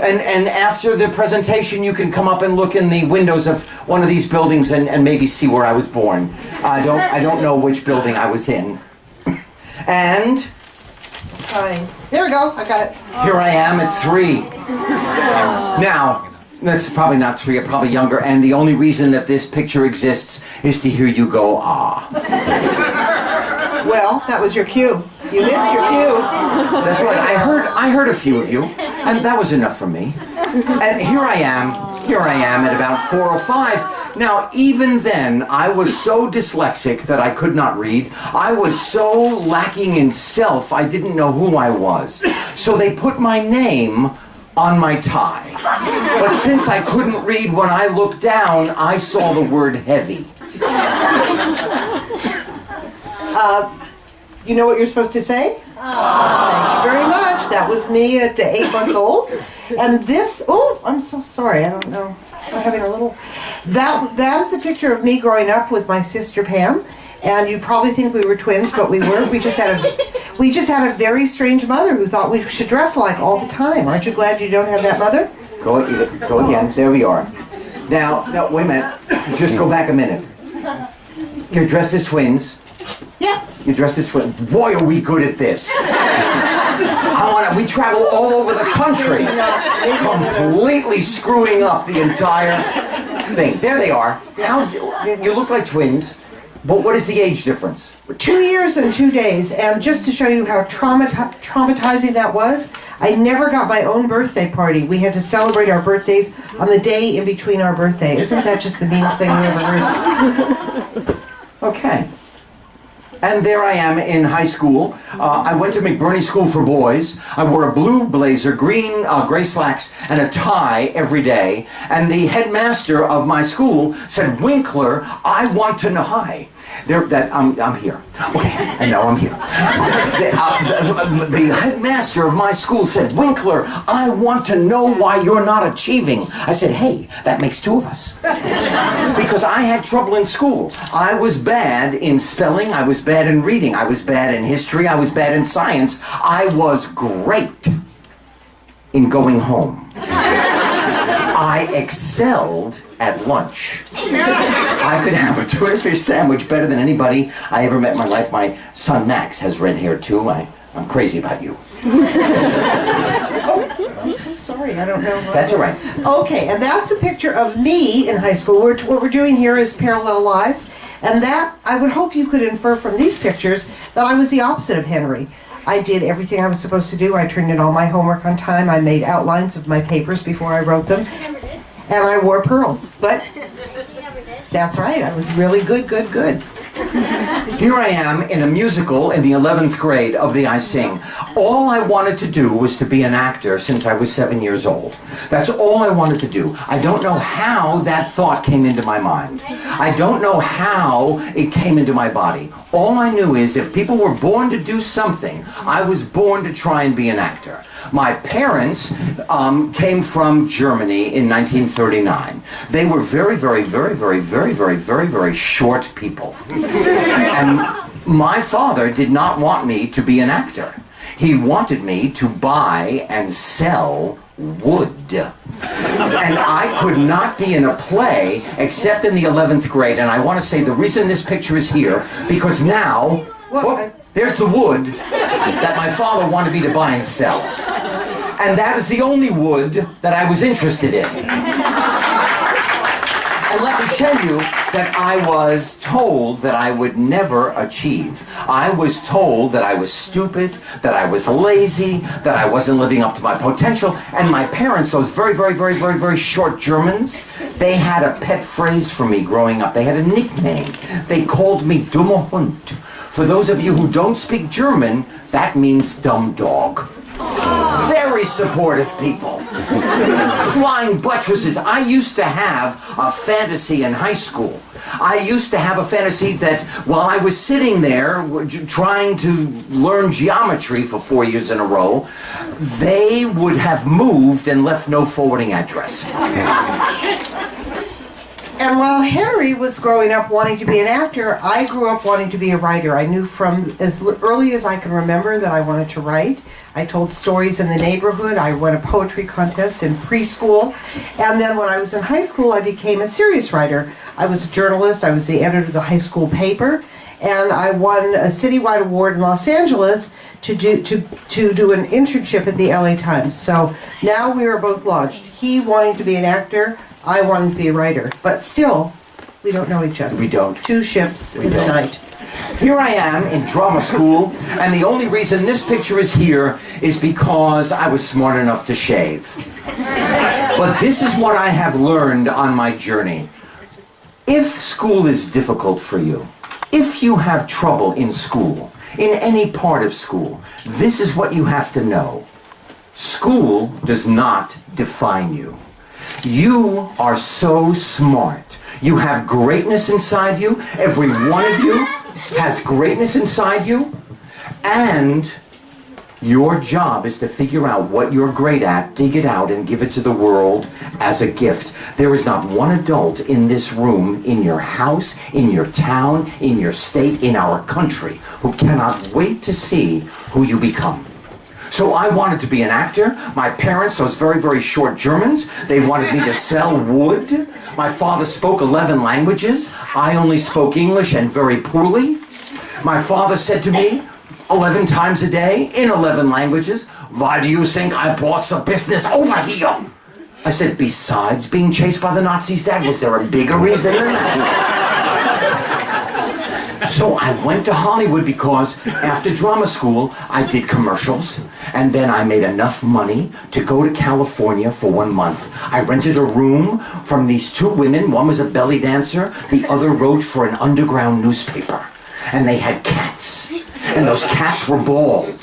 And after the presentation, you can come up and look in the windows of one of these buildings and maybe see where I was born. I don't know which building I was in. And Fine. There we go. I got it. here I am at 3. Now, that's probably not 3, probably younger, and the only reason that this picture exists is to hear you go, ah. Well, that was your cue. You missed your cue. That's right, I heard a few of you, and that was enough for me. And here I am at about 4 or 5. Now, even then, I was so dyslexic that I could not read. I was so lacking in self, I didn't know who I was. So they put my name on my tie. But since I couldn't read, when I looked down, I saw the word heavy. You know what you're supposed to say? Thank you very much. That was me at 8 months old. And this, oh, I'm so sorry. I don't know. I'm having a little. That is a picture of me growing up with my sister Pam. And you probably think we were twins, but we weren't. We just had a very strange mother who thought we should dress alike all the time. Aren't you glad you don't have that mother? Go again. There we are. Now, no, wait a minute. Just go back a minute. You're dressed as twins. Yeah. You're dressed as twins. Boy, are we good at this. We travel all over the country, completely screwing up the entire thing. There they are. Now, you look like twins, but what is the age difference? 2 years and 2 days. And just to show you how traumatizing that was, I never got my own birthday party. We had to celebrate our birthdays on the day in between our birthday. Isn't that just the meanest thing we ever heard? Okay. And there I am in high school. I went to McBurney School for Boys. I wore a blue blazer, gray slacks, and a tie every day. And the headmaster of my school said, "Winkler, I want to know." Hi. I'm here. Okay, and now I'm here. The headmaster of my school said, "Winkler, I want to know why you're not achieving." I said, "Hey, that makes 2 of us." Because I had trouble in school. I was bad in spelling, I was bad in reading, I was bad in history, I was bad in science. I was great in going home. I excelled at lunch. I could have a tuna fish sandwich better than anybody I ever met in my life. My son Max has red hair too. I'm crazy about you. Oh, I'm so sorry. I don't know. That's all right. Okay, and that's a picture of me in high school. What we're doing here is parallel lives. And that, I would hope you could infer from these pictures that I was the opposite of Henry. I did everything I was supposed to do. I turned in all my homework on time. I made outlines of my papers before I wrote them. And I wore pearls. But that's right. I was really good. Here I am in a musical in the 11th grade of the I Sing. All I wanted to do was to be an actor since I was 7 years old. That's all I wanted to do. I don't know how that thought came into my mind. I don't know how it came into my body. All I knew is if people were born to do something, I was born to try and be an actor. My parents came from Germany in 1939. They were very short people. And my father did not want me to be an actor. He wanted me to buy and sell wood. And I could not be in a play except in the 11th grade. And I want to say the reason this picture is here, because now, there's the wood that my father wanted me to buy and sell. And that is the only wood that I was interested in. And let me tell you that I was told that I would never achieve. I was told that I was stupid, that I was lazy, that I wasn't living up to my potential. And my parents, those very short Germans, they had a pet phrase for me growing up. They had a nickname. They called me Dummer Hund. For those of you who don't speak German, that means dumb dog. Very supportive people. Flying buttresses. I used to have a fantasy in high school. I used to have a fantasy that while I was sitting there trying to learn geometry for 4 years in a row, they would have moved and left no forwarding address. And while Henry was growing up wanting to be an actor, I grew up wanting to be a writer. I knew from as early as I can remember that I wanted to write. I told stories in the neighborhood. I won a poetry contest in preschool. And then when I was in high school, I became a serious writer. I was a journalist. I was the editor of the high school paper. And I won a citywide award in Los Angeles to do an internship at the LA Times. So now we are both launched. He wanting to be an actor, I wanted to be a writer. But still, we don't know each other. We don't. Two ships in the night. Here I am in drama school, and the only reason this picture is here is because I was smart enough to shave. But this is what I have learned on my journey. If school is difficult for you, if you have trouble in school, in any part of school, this is what you have to know. School does not define you. You are so smart. You have greatness inside you. Every one of you has greatness inside you. And your job is to figure out what you're great at, dig it out, and give it to the world as a gift. There is not one adult in this room, in your house, in your town, in your state, in our country, who cannot wait to see who you become. So I wanted to be an actor. My parents, those very, very short Germans, they wanted me to sell wood. My father spoke 11 languages. I only spoke English and very poorly. My father said to me 11 times a day in 11 languages, "Why do you think I bought the business over here?" I said, "Besides being chased by the Nazis, Dad, was there a bigger reason than that?" So I went to Hollywood because after drama school, I did commercials, and then I made enough money to go to California for 1 month. I rented a room from these two women. One was a belly dancer, the other wrote for an underground newspaper. And they had cats, and those cats were bald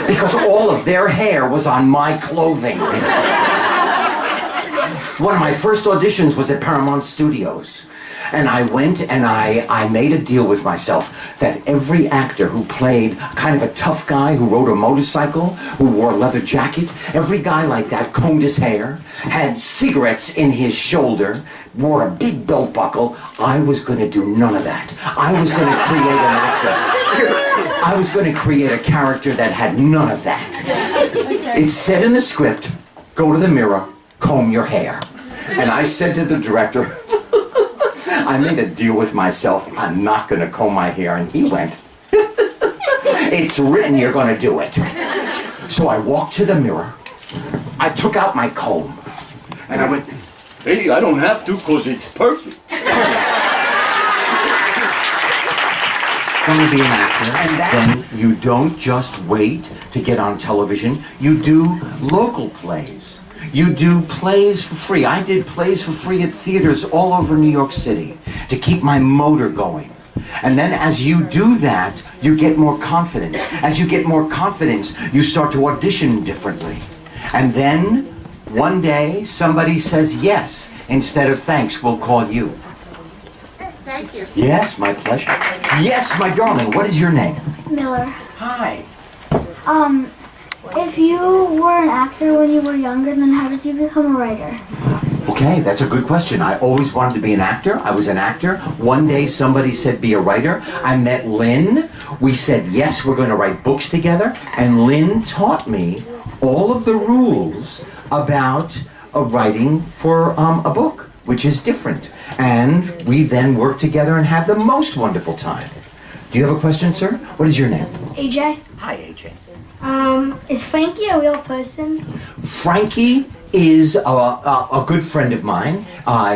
because all of their hair was on my clothing. One of my first auditions was at Paramount Studios. And I went and I made a deal with myself that every actor who played kind of a tough guy who rode a motorcycle, who wore a leather jacket, every guy like that combed his hair, had cigarettes in his shoulder, wore a big belt buckle. I was going to do none of that. I was going to create an actor. I was going to create a character that had none of that. It said in the script, "Go to the mirror, comb your hair." And I said to the director, I made a deal with myself, I'm not going to comb my hair. And he went, "It's written you're going to do it." So I walked to the mirror, I took out my comb, and I went, "Hey, I don't have to because it's perfect." Want to be an actor, and then you don't just wait to get on television, you do local plays. You do plays for free. I did plays for free at theaters all over New York City to keep my motor going. And then as you do that, you get more confidence. As you get more confidence, you start to audition differently. And then one day somebody says yes. Instead of thanks, we'll call you. Thank you. Yes, my pleasure. Yes, my darling. What is your name? Miller. Hi. If you were an actor when you were younger, then how did you become a writer? Okay, that's a good question. I always wanted to be an actor. I was an actor. One day somebody said be a writer. I met Lynn. We said, yes, we're going to write books together. And Lynn taught me all of the rules about writing for a book, which is different. And we then worked together and had the most wonderful time. Do you have a question, sir? What is your name? AJ. Hi, AJ. Is Frankie a real person? Frankie is a good friend of mine.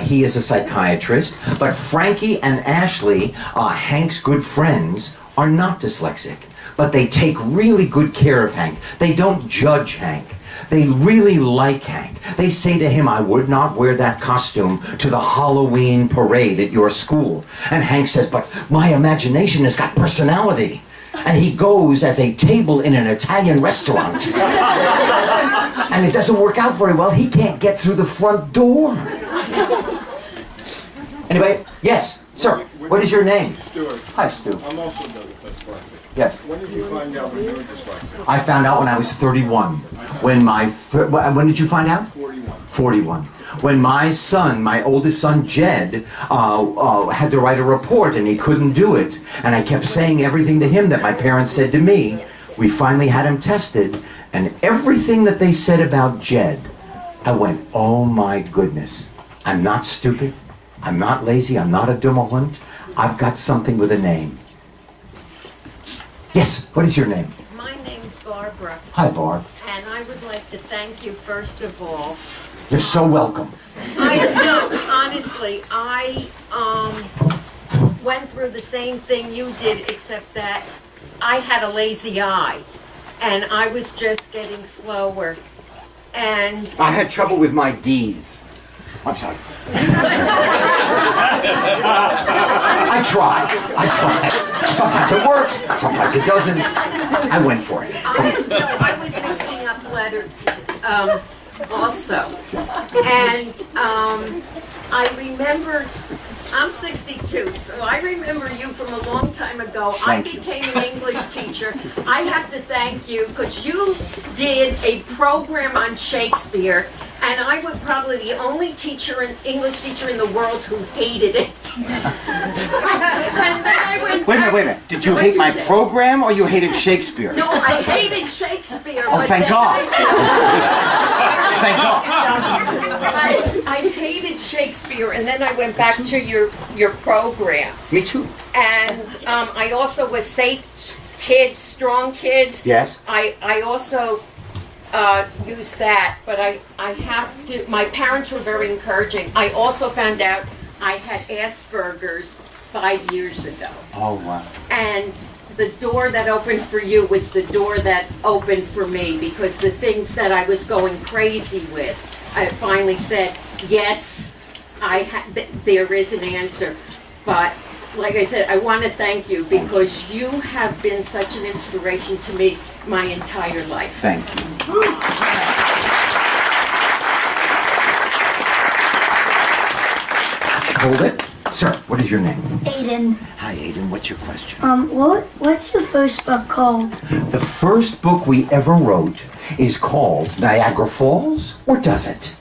He is a psychiatrist. But Frankie and Ashley, Hank's good friends, are not dyslexic. But they take really good care of Hank. They don't judge Hank. They really like Hank. They say to him, "I would not wear that costume to the Halloween parade at your school." And Hank says, "But my imagination has got personality." And he goes as a table in an Italian restaurant. And it doesn't work out very well. He can't get through the front door. Anyway, yes, sir. What is your name? Stuart. Hi, Stu. I'm also dyslexic. Yes. When did you find out when you were dyslexic? I found out when I was 31. When did you find out? 41. 41. when my son, my oldest son, Jed, had to write a report and he couldn't do it, and I kept saying everything to him that my parents said to me, we finally had him tested, and everything that they said about Jed, I went, oh my goodness, I'm not stupid, I'm not lazy, I'm not a dumme Hund, I've got something with a name. Yes, what is your name? My name's Barbara, Hi, Barb. and I would like to thank you first of all. You're so welcome. No, honestly, I went through the same thing you did, except that I had a lazy eye, and I was just getting slower. And I had trouble with my D's. I'm sorry. I tried. Sometimes it works, sometimes it doesn't. I went for it. I was mixing up letters also. And I remember, I'm 62, so I remember you from a long time ago. Thank you. I became an English teacher. I have to thank you because you did a program on Shakespeare, and I was probably the only English teacher in the world who hated it. And then I went Wait a minute. Did you hate my program or you hated Shakespeare? No, I hated Shakespeare. Oh, but thank then God. Thank God. I hated Shakespeare, and then I went back to your program. Me too. And I also was Safe Kids, Strong Kids. Yes. I also used that, but I have to, my parents were very encouraging. I also found out I had Asperger's 5 years ago. Oh, wow. And the door that opened for you was the door that opened for me, because the things that I was going crazy with, I finally said, yes, there is an answer. But like I said, I want to thank you because you have been such an inspiration to me my entire life. Thank you. Hold it. Sir, what is your name? Aiden, Hi, Aiden. What's your question? what's your first book called? The first book we ever wrote is called Niagara Falls, or does it?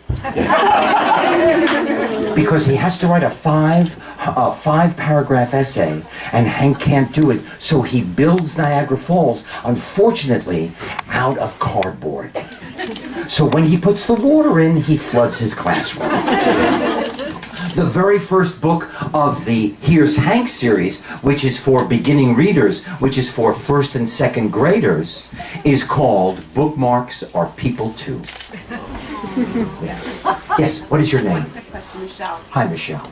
Because he has to write a five-paragraph essay, and Hank can't do it, so he builds Niagara Falls, unfortunately, out of cardboard. So when he puts the water in, he floods his classroom. The very first book of the Here's Hank series, which is for beginning readers, which is for first and second graders, is called Bookmarks Are People Too. Yeah. Yes, what is your name? Quick question, Michelle. Hi, Michelle.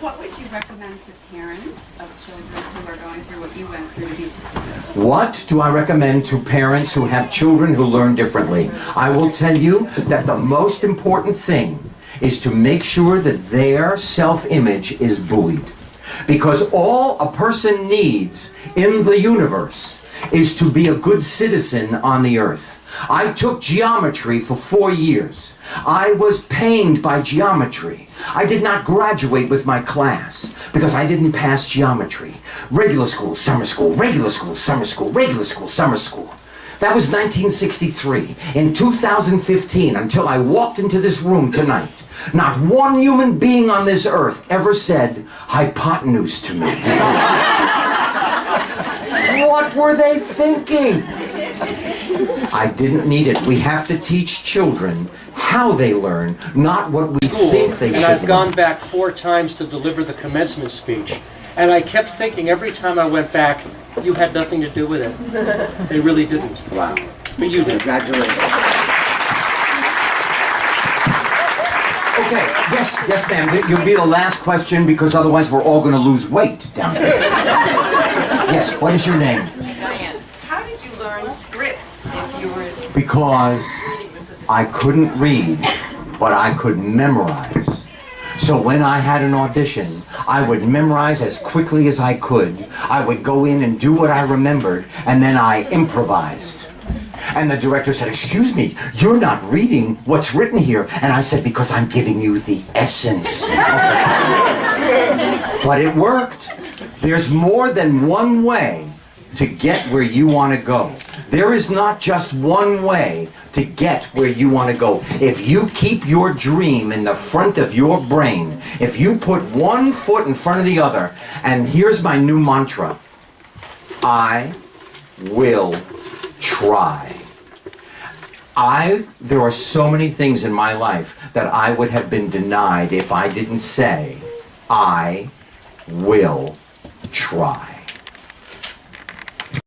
What would you recommend to parents of children who are going through what you went through to be successful? What do I recommend to parents who have children who learn differently? I will tell you that the most important thing is to make sure that their self-image is buoyed. Because all a person needs in the universe is to be a good citizen on the earth. I took geometry for 4 years. I was pained by geometry. I did not graduate with my class because I didn't pass geometry. Regular school, summer school, regular school, summer school, regular school, summer school. That was 1963. In 2015, until I walked into this room tonight, not one human being on this earth ever said hypotenuse to me. What were they thinking? I didn't need it. We have to teach children how they learn, not what we think they should And I've learn. gone back 4 times to deliver the commencement speech. And I kept thinking every time I went back, you had nothing to do with it. They really didn't. Wow. But you did. Congratulations. Okay, yes, ma'am. You'll be the last question because otherwise we're all going to lose weight down here. Yes, what is your name? Diane, how did you learn scripts if you were... Because I couldn't read, but I could memorize. So when I had an audition, I would memorize as quickly as I could. I would go in and do what I remembered, and then I improvised. And the director said, "Excuse me, you're not reading what's written here." And I said, "Because I'm giving you the essence." But it worked. There's more than one way to get where you want to go. There is not just one way to get where you want to go. If you keep your dream in the front of your brain, if you put one foot in front of the other, and here's my new mantra, I will try. There are so many things in my life that I would have been denied if I didn't say, I will try.